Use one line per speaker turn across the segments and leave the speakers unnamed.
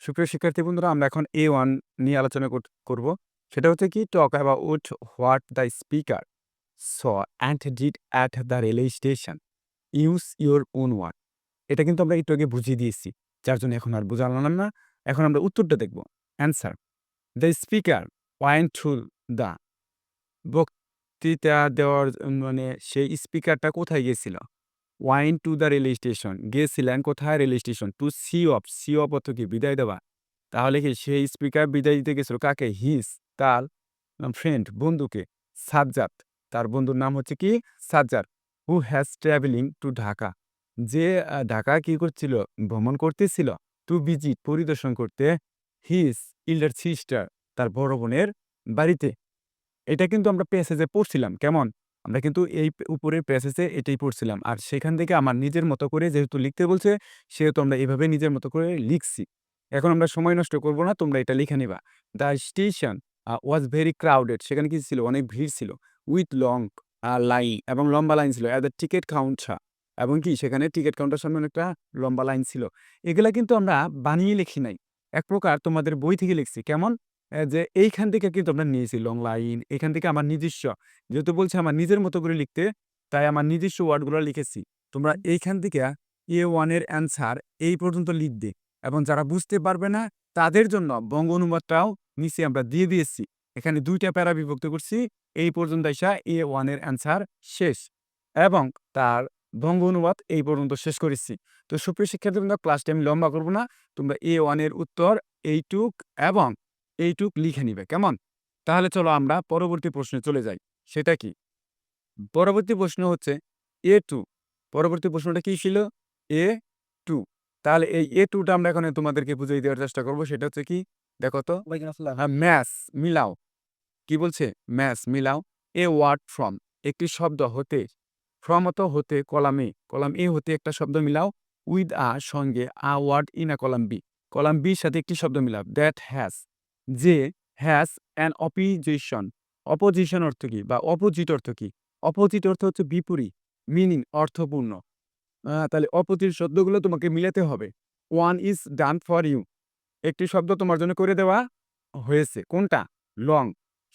সুপ্রিয় শিক্ষার্থী বন্ধুরা, আমরা এখন A1 নিয়ে আলোচনা করব। সেটা হচ্ছে কি, talk about what the speaker saw and did at the railway station. Use your own word. এটা কিন্তু আমরা একটু আগে বুঝিয়ে দিয়েছি। যার জন্য এখন আর বোঝালাম না। এখন আমরা উত্তরটা দেখব। Answer: the speaker went to the বক্তৃতা দেওয়ার মানে সেই স্পিকারটা কোথায় গিয়েছিল? Went to the railway station. গিয়েছিলেন কোথায়? Railway station. To see off. See off অর্থ কি? বিদায় দেওয়া। তাহলে কি সেই স্পিকার বিদায় দিতে গেছিল কাকে? হিজ, তার ফ্রেন্ড, বন্ধুকে। সাজ্জাদ, তার বন্ধুর নাম হচ্ছে কি? Sajjad. Who has travelling to Dhaka, যে ঢাকা কি করছিল? ভ্রমণ করতেছিল। টু ভিজিট, পরিদর্শন করতে। হিজ ইল্ডার সিস্টার, তার বড় বোনের বাড়িতে। এটা কিন্তু আমরা প্যাসেজে পড়ছিলাম। কেমন? আমরা কিন্তু এই উপরের প্যাসেজে এটাই পড়ছিলাম। আর সেখান থেকে আমার নিজের মতো করে যেহেতু লিখতে বলছে, সেহেতু আমরা এভাবে নিজের মতো করে লিখছি। এখন আমরা সময় নষ্ট করব না, তোমরা এটা লিখে নিবা। The station was very crowded. সেখানে কি ছিল? অনেক ভিড় ছিল। উইথ লং লাইন, এবং লম্বা লাইন ছিল। অ্যাট দ্য টিকেট কাউন্টার, এবং কি সেখানে টিকেট কাউন্টার সামনে অনেকটা লম্বা লাইন ছিল। এগুলা কিন্তু আমরা বানিয়ে লিখি নাই। এক প্রকার তোমাদের বই থেকে লিখছি। কেমন? যে এইখান থেকে কিন্তু আমরা নিয়েছি লং লাইন। এখান থেকে আমার নিজস্ব, যেহেতু বলছে আমার নিজের মতো করে লিখতে, তাই আমার নিজস্ব ওয়ার্ডগুলো লিখেছি। তোমরা এইখান থেকে A1 এর অ্যান্সার এই পর্যন্ত লিখবে, এবং যারা বুঝতে পারবে না তাদের জন্য বঙ্গ অনুবাদটাও নিচে আমরা দিয়ে দিয়েছি। এখানে ২ টা প্যারা বিভক্ত করছি। এই পর্যন্ত আইসা A1 এর অ্যান্সার শেষ, এবং তার বঙ্গ অনুবাদ এই পর্যন্ত শেষ করেছি। তো সুপ্রিয় শিক্ষার্থীবৃন্দ, ক্লাসটা আমি লম্বা করব না। তোমরা A1 এর উত্তর এইটুক এবং এইটুক লিখে নিবে। কেমন? তাহলে চলো আমরা পরবর্তী প্রশ্নে চলে যাই। সেটা কি? পরবর্তী প্রশ্ন হচ্ছে A2। পরবর্তী প্রশ্নটা কি ছিল? A2। তাহলে এই A2 টা আমরা এখন তোমাদেরকে বুঝিয়ে দেওয়ার চেষ্টা করব। সেটা হচ্ছে কি? দেখো তো। ম্যাচ মিলাও। কি বলছে? ম্যাচ মিলাও। এ ওয়ার্ড ফ্রম, একটি শব্দ হতে। ফ্রম অত হতে, কলাম এ। কলাম এ হতে একটা শব্দ মিলাও। উইথ সঙ্গে word in column B. Column বির সাথে একটি শব্দ মিলাও। দ্যাট হ্যাজ, যে। Has an opposition. অপোজিশন অর্থ কি? বা অপোজিট অর্থ কি? অপোজিট অর্থ হচ্ছে বিপরীত। মিনিং অর্থপূর্ণ। তাহলে অপোজিট শব্দগুলো তোমাকে মিলাতে হবে। One is done for you, একটি শব্দ তোমার জন্য করে দেওয়া হয়েছে। কোনটা? লং।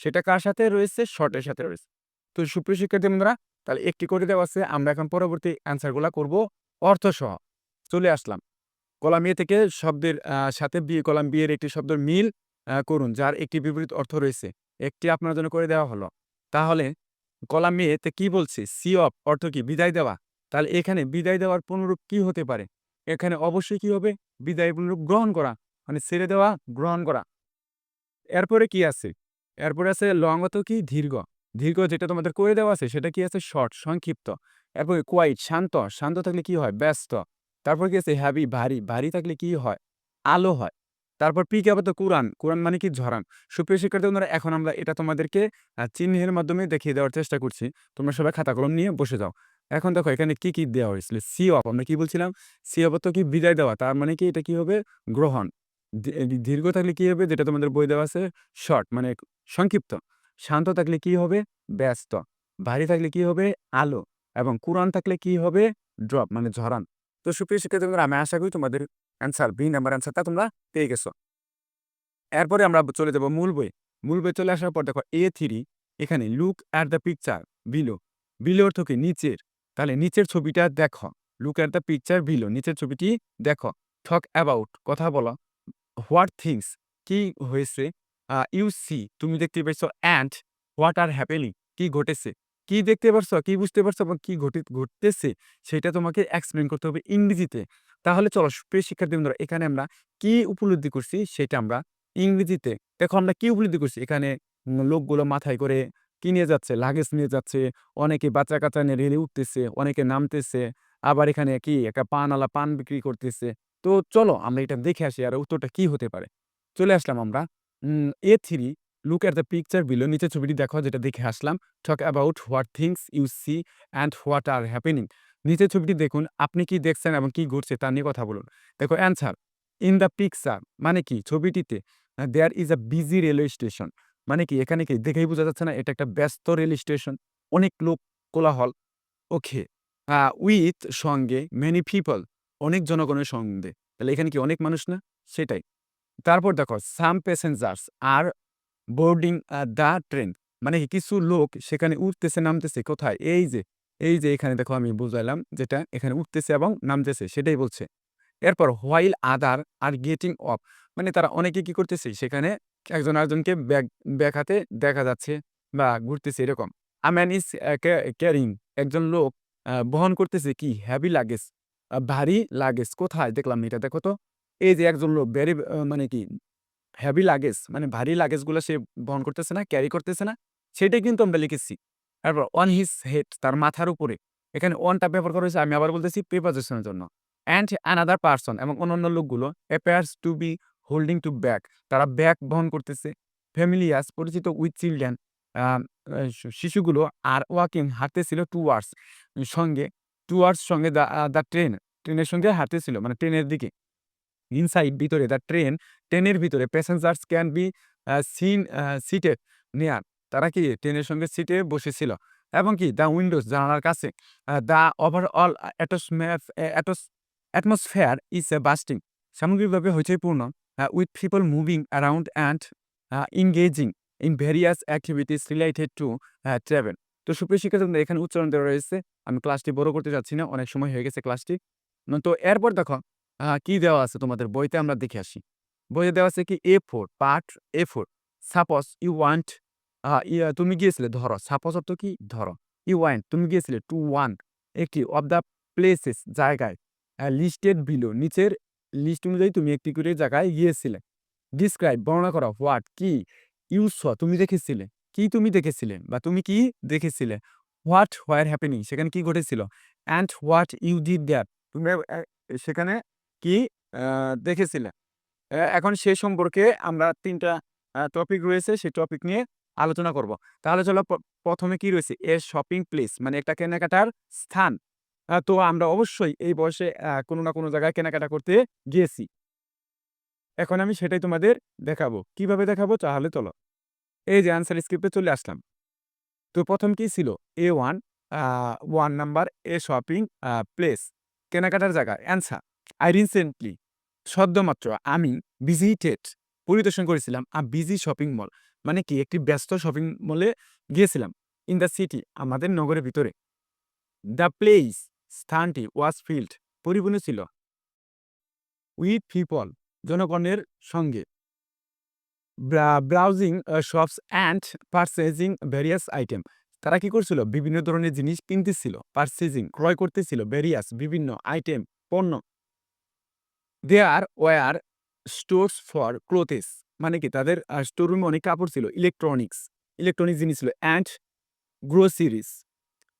সেটা কার সাথে রয়েছে? শর্টের সাথে রয়েছে। তো সুপ্রিয় শিক্ষার্থী বন্ধুরা, তাহলে একটি করে দেওয়া আছে। আমরা এখন পরবর্তী অ্যান্সারগুলা করব অর্থসহ। চলে আসলাম। কলাম এ থেকে শব্দের সাথে বি, কলাম বি এর একটি শব্দের মিল করুন, যার একটি বিপরীত অর্থ রয়েছে। একটি আপনার জন্য করে দেওয়া হলো। তাহলে কলাম এ তে কি বলছে? সি অফ অর্থ কি? বিদায় দেওয়া। তাহলে এখানে বিদায় দেওয়ার পুনরূপ কি হতে পারে? এখানে অবশ্যই কি হবে? বিদায় পুনরূপ গ্রহণ করা, মানে ছেড়ে দেওয়া, গ্রহণ করা। এরপরে কি আছে? এরপরে আছে লং অর্থ কি? দীর্ঘ। দীর্ঘ যেটা তোমাদের করে দেওয়া আছে সেটা কি আছে? শর্ট, সংক্ষিপ্ত। এরপরে কোয়াইট, শান্ত। শান্ত থাকলে কি হয়? ব্যস্ত। তারপর কি আছে? হেভি, ভারী। ভারী থাকলে কি হয়? আলো হয়। তারপর পি কে আবার তো কুরআন। কুরআন মানে কি? ঝরান। সুপ্রিয় শিক্ষার্থী বন্ধুরা, এখন আমরা এটা তোমাদেরকে চিহ্নের মাধ্যমে দেখিয়ে দেওয়ার চেষ্টা করছি। তোমরা সবাই খাতা কলম নিয়ে বসে যাও। এখন দেখো এখানে কি, কি দেওয়া হয়েছিল? সি অফ, আমরা কি বলছিলাম? সি অফ অর্থ কি? বিদায় দেওয়া। তার মানে কি? এটা কি হবে? গ্রহণ। দীর্ঘ থাকলে কি হবে? যেটা তোমাদের বই দেওয়া আছে, শর্ট মানে সংক্ষিপ্ত। শান্ত থাকলে কি হবে? ব্যস্ত। ভারী থাকলে কি হবে? আলো। এবং কুরআন থাকলে কি হবে? ড্রপ মানে ঝরান। তো সুপ্রিয় শিক্ষার্থী বন্ধুরা, আমি আশা করি তোমাদের অ্যান্সার, বি নাম্বার অ্যান্সারটা তোমরা পেয়ে গেছো। এরপরে আমরা চলে যাব মূল বই। মূল বই চলে আসার পর দেখো A3, এখানে look at the picture below. Below অর্থ কি? নিচের। তাহলে নিচের ছবিটা দেখো। Look at the picture below, নিচের ছবিটি দেখো। টক অ্যাবাউট, কথা বলো। হোয়াট থিংস, কি হয়েছে? ইউ সি, তুমি দেখতে পাইছো। অ্যান্ড হোয়াট আর হ্যাপেনিং, কি ঘটেছে? কি দেখতে পারছো, কি বুঝতে পারছো এবং কি ঘটতেছে সেটা তোমাকে এক্সপ্লেইন করতে হবে ইংরেজিতে। তাহলে চলো প্রিয় শিক্ষার্থী বন্ধুরা, এখানে আমরা কি উপলব্ধি করছি সেটা আমরা ইংরেজিতে। দেখো আমরা কি উপলব্ধি করছি এখানে? লোকগুলো মাথায় করে কি নিয়ে যাচ্ছে? লাগেজ নিয়ে যাচ্ছে। অনেকে বাচ্চা-কাচ্চা নিয়ে রেলে উঠতেছে, অনেকে নামতেছে। আবার এখানে কি একটা পানওয়ালা পান বিক্রি করতেছে। তো চলো আমরা এটা দেখে আসি আর উত্তরটা কি হতে পারে। চলে আসলাম আমরা। A3, look at the picture below, নিচের ছবিটি দেখো যেটা দেখে আসলাম। Talk about what things you see and what are happening. নিচের ছবিটি দেখুন, আপনি কি দেখছেন এবং কি ঘটছে তা নিয়ে কথা বলুন। দেখো অ্যান্সার, ইন দ্য পিকচার মানে কি? ছবিটিতে। There is a busy railway station, মানে কি? এখানে কি দেখেই বোঝা যাচ্ছে না এটা একটা ব্যস্ত রেল স্টেশন। অনেক লোক, কোলাহল। ওকে। উইথ সঙ্গে, মেনি পিপল, অনেক জনগণের সঙ্গে। তাহলে এখানে কি অনেক মানুষ না? সেটাই। তারপর দেখো some passengers are boarding the train, মানে কি কিছু লোক সেখানে উঠতেছে নামতেছে কোথায়, এই যে এখানে দেখো আমি বুঝাইলাম যেটা এখানে উঠতেছে এবং নামতেছে সেটাই বলছে। এরপর while other are getting of, মানে তারা অনেকে কি করতেছে সেখানে একজন আরেকজনকে ব্যাগ হাতে দেখা যাচ্ছে বা ঘুরতেছে এরকম। আ ম্যান ইজ ক্যারিং, একজন লোক বহন করতেছে কি হেভি লাগেজ, ভারী লাগেজ। কোথায় দেখলাম না এটা দেখো তো। এই যে একজন লোক ভেরি মানে কি হেভি লাগেজ মানে ভারী লাগেজগুলো সে বহন করতেছে না, ক্যারি করতেছে না, সেটাই কিন্তু আমরা লিখেছি। তারপর অন হিজ হেড, তার মাথার উপরে। এখানে অনটা ব্যবহার করা হয়েছে, আমি আবার বলতেছি প্রিপোজিশনের জন্য। অ্যান্ড অ্যানাদার পারসন, এবং অন্যান্য লোকগুলো appears to be holding to bag, তারা ব্যাগ বহন করতেছে। ফ্যামিলিয়াস, পরিচিত উইথ চিলড্রেন, শিশুগুলো আর ওয়াকিং, হাঁটতেছিল টুয়ার্ডস, সঙ্গে, টুয়ার্ডস সঙ্গে দ্য ট্রেন, ট্রেনের সঙ্গে হাঁটতেছিল মানে ট্রেনের দিকে। ইনসাইড, ভিতরে, দ্য ট্রেন, ট্রেনের ভিতরে passengers can be seen seated near, তারা কি ট্রেনের সঙ্গে সিটে বসেছিল। এবং কি দ্য উইন্ডোজ, জানালার কাছে। The overall atmosphere is bustling, সামগ্রিকভাবে হইচইপূর্ণ, with people moving around and engaging in various activities related to travel. তো সুপ্রিয় শিক্ষার্থীবৃন্দ, এখানে উচ্চারণ দেওয়া রয়েছে। আমি ক্লাসটি বড় করতে চাচ্ছি না, অনেক সময় হয়ে গেছে ক্লাসটি। তো এরপর দেখো কি দেওয়া আছে তোমাদের বইতে, আমরা দেখে আসি। বইয়ে দেওয়া আছে কি A4 part A4। Suppose you want, তুমি গিয়েছিলে ধরো, সাপোজ অর্থ কি ধরো। ইউ ওয়ান্ট, তুমি গিয়েছিলে টু ওয়ান, একটি অফ দ্য প্লেসেস, জায়গায়, লিস্টেড বিলো, নিচের লিস্ট অনুযায়ী তুমি একটি করে জায়গায় গিয়েছিলে। ডিসক্রাইব, বর্ণনা করো। হোয়াট, কি। ইউ স, তুমি দেখেছিলে। কি তুমি দেখেছিলে বা তুমি কি দেখেছিলে। হোয়াট হোয়ার হ্যাপেনিং, সেখানে কি ঘটেছিল। And what you did that, তুমি সেখানে কি দেখেছিলে। এখন সে সম্পর্কে আমরা ৩ টা টপিক রয়েছে, সেই টপিক নিয়ে আলোচনা করব। তাহলে চলো ১ম এ কি রয়েছে? এ শপিং প্লেস, মানে একটা কেনাকাটার স্থান। তো আমরা অবশ্যই এই বয়সে কোনো না কোনো জায়গায় কেনাকাটা করতে গিয়েছি। এখন আমি সেটাই তোমাদের দেখাবো। কিভাবে দেখাবো? তাহলে চলো। এই যে আনসার স্ক্রিপ্টে চলে আসলাম। তো ১ম কি ছিল? A1, আ ১ নাম্বার, এ শপিং প্লেস, কেনাকাটার জায়গা। অ্যান্সার, I রিসেন্টলি, সদ্যমাত্র আমি ভিজিটেড, পরিদর্শন করেছিলাম বিজি শপিং মল, মানে কি একটি ব্যস্ত শপিং মলে গিয়েছিলাম। ইন দ্য সিটি, আমাদের নগরের ভিতরে। দ্য প্লেস, স্থানটি, ওয়াজ ফিল্ড, পরিপূর্ণ ছিল। উইথ পিপল, জনগণের সঙ্গে। Browsing shops and purchasing various item, তারা কি করছিল? বিভিন্ন ধরনের জিনিস কিনতেছিল। পারচেজিং, ক্রয় করতেছিল। ভেরিয়াস, বিভিন্ন। আইটেম, পণ্য। There were stores for clothes, মানে কি তাদের স্টোররুমে অনেক কাপড় ছিল। ইলেকট্রনিক্স জিনিস ছিল। And groceries.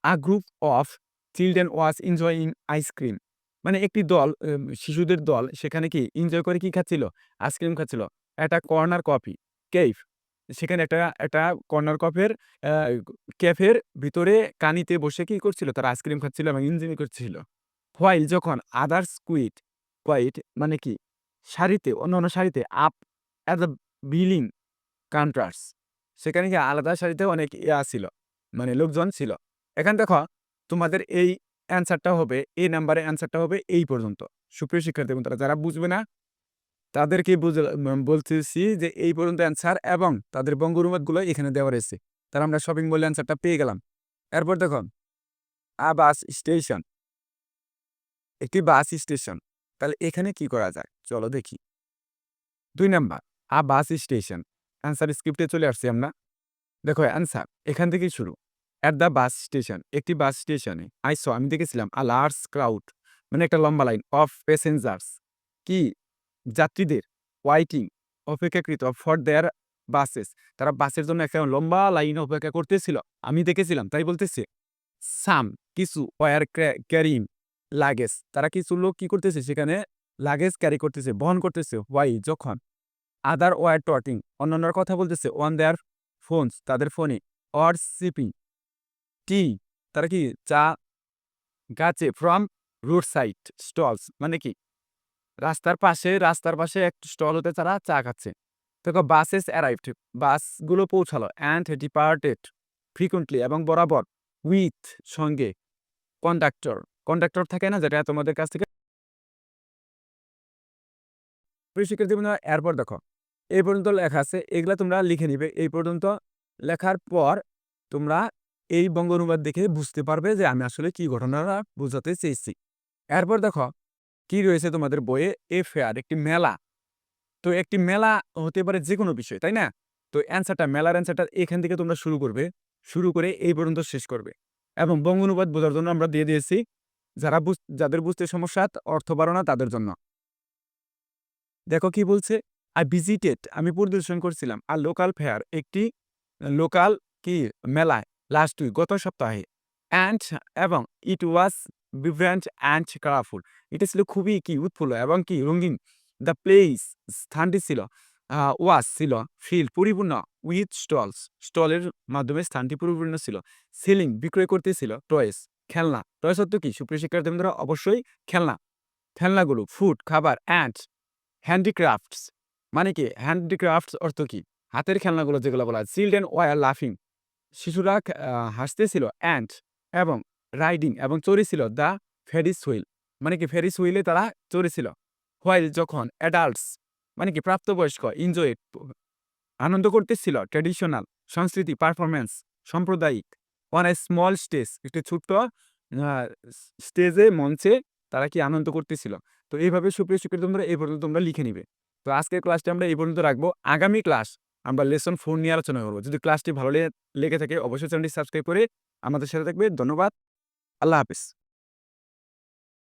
A group of children was enjoying ice cream, মানে একটি দল, শিশুদের দল সেখানে কি এনজয় করে কি খাচ্ছিল? আইসক্রিম খাচ্ছিল। একটা কর্নার কফি কেফ, সেখানে একটা কর্নার ক্যাফের ভিতরে কানিতে বসে কি করছিল? তারা আইসক্রিম খাচ্ছিল এবং এনজয় করছিল। হোয়াইল, যখন। আদার্স কোয়াইট, মানে কি সারিতে, অন্যান্য সারিতে। Up at the billing counters, সেখানে কি আলাদা সারিতে অনেক ছিল, মানে লোকজন ছিল। এখানে দেখো তোমাদের এই অ্যান্সারটা হবে, এ নাম্বারের অ্যান্সারটা হবে এই পর্যন্ত। সুপ্রিয় শিক্ষার্থী বন্ধুরা, যারা বুঝবে না তাদেরকে বলতেছি যে এই পর্যন্ত অ্যান্সার, এবং তাদের বঙ্গানুবাদগুলো এখানে দেওয়া রয়েছে। তাহলে আমরা শপিং মলের অ্যান্সারটা পেয়ে গেলাম। এরপর দেখো বাস স্টেশন, একটি বাস স্টেশন। তাহলে এখানে কি করা যায়? চলো দেখি। ২ নাম্বার, বাস স্টেশন। অ্যান্সার স্ক্রিপ্টে চলে আসছি আমরা। দেখো অ্যান্সার এখান থেকেই শুরু। অ্যাট দ্য বাস স্টেশন, একটি বাস স্টেশনে। আমি দেখেছিলাম লার্জ ক্রাউড, মানে একটা লম্বা লাইন। অফ প্যাসেঞ্জার্স, কি যাত্রীদের। ওয়াইটিং, অপেক্ষাকৃত। ফর দেয়ার বাসেস, তারা বাসের জন্য একটা লম্বা লাইন অপেক্ষা করতেছিল। আমি দেখেছিলাম, তাই বলতেছে। সাম, কিছু। ওয়ার ক্যারিং লাগেজ, তারা কিছু লোক কি করতেছে? সেখানে লাগেজ ক্যারি করতেছে, বহন করতেছে। হোয়াই, যখন। আদার ওয়ার টকিং, অন্যান্যর কথা বলতেছে। অন দেয়ার ফোনস, তাদের ফোনে। অর সিপিং টি, তারা কি চা গাছে। ফ্রম রোড সাইড স্টলস, মানে কি রাস্তার পাশে এক স্টল হতে তারা চা খাচ্ছে। দেখো বাসেস অ্যারাইভড, বাসগুলো পৌঁছালো। অ্যান্ড ডিপার্টেড ফ্রিকুয়েন্টলি, এবং বরাবর। উইথ, সঙ্গে। কন্ডাক্টর থাকে না, যেটা তোমাদের কাছ থেকে প্রিয় শিক্ষার্থী বন্ধুরা, এরপর দেখো এই পর্যন্ত লেখা আছে, এগুলা তোমরা লিখে নিবে। এই পর্যন্ত লেখার পর তোমরা এই বঙ্গ অনুবাদ দেখে বুঝতে পারবে যে আমি আসলে কি ঘটনাটা বোঝাতে চেয়েছি। এরপর দেখো কি রয়েছে তোমাদের বইয়ে, এ ফেয়ার একটি মেলা। তো একটি মেলা হতে পারে যে কোনো বিষয়, তাই না? তো মেলার অ্যান্সারটা এখান থেকে তোমরা শুরু করবে, শুরু করে এই পর্যন্ত শেষ করবে। এবং বঙ্গ অনুবাদ বোঝার জন্য আমরা দিয়ে দিয়েছি যাদের বুঝতে সমস্যা, অর্থ পারো না তাদের জন্য। দেখো কি বলছে, আমি পরিদর্শন করছিলাম আর লোকাল ফেয়ার একটি লোকাল কি মেলায় লাস্ট উইক গত সপ্তাহে, অ্যান্ড এবং ইট ওয়াজ ভিব্রেন্ট অ্যান্ড কালারফুল। এটা ছিল খুবই কি উৎফুল্ল এবং কি রঙিন। দ্য প্লেস স্থানটি ছিল ওয়াজ ছিল ফিল পরিপূর্ণ উইথ স্টলের মাধ্যমে স্থানটি পরিপূর্ণ ছিল। সেলিং বিক্রয় করতেছিল টয়েস খেলনা। টয়েস অর্থ কি সুপ্রিয় শিক্ষার্থী বন্ধুরা? অবশ্যই খেলনা। খেলনাগুলো ফুড খাবার অ্যান্ড হ্যান্ডিক্রাফটস মানে কি? হ্যান্ডিক্রাফটস অর্থ কি? হাতের খেলনাগুলো যেগুলো বলা হয়। চিলড্রেন ওয়ার লাফিং শিশুরা হাসতেছিল। অ্যান্ড এবং রাইডিং এবং চড়েছিল দ্য ফেরিস হুইল মানে কি? ফেরিস হুইলে তারা চড়েছিল। হোয়াইল যখন অ্যাডাল্টস মানে কি প্রাপ্তবয়স্ক এনজয় আনন্দ করতেছিল ট্র্যাডিশনাল সংস্কৃতি পারফরম্যান্স সাম্প্রদায়িক অন এ স্মল স্টেজ একটি ছোট্ট স্টেজে মঞ্চে তারা কি আনন্দ করতেছিল। তো এইভাবে সুপ্রিয় শিক্ষার্থী তোমরা এই পর্যন্ত তোমরা লিখে নিবে। তো আজকের ক্লাসটি আমরা এই পর্যন্ত রাখবো। আগামী ক্লাস আমরা লেসন 4 নিয়ে আলোচনা করবো। যদি ক্লাসটি ভালো লেগে থাকে অবশ্যই চ্যানেলটি সাবস্ক্রাইব করে আমাদের সাথে থাকবে। ধন্যবাদ। আল্লাহ হাফেজ।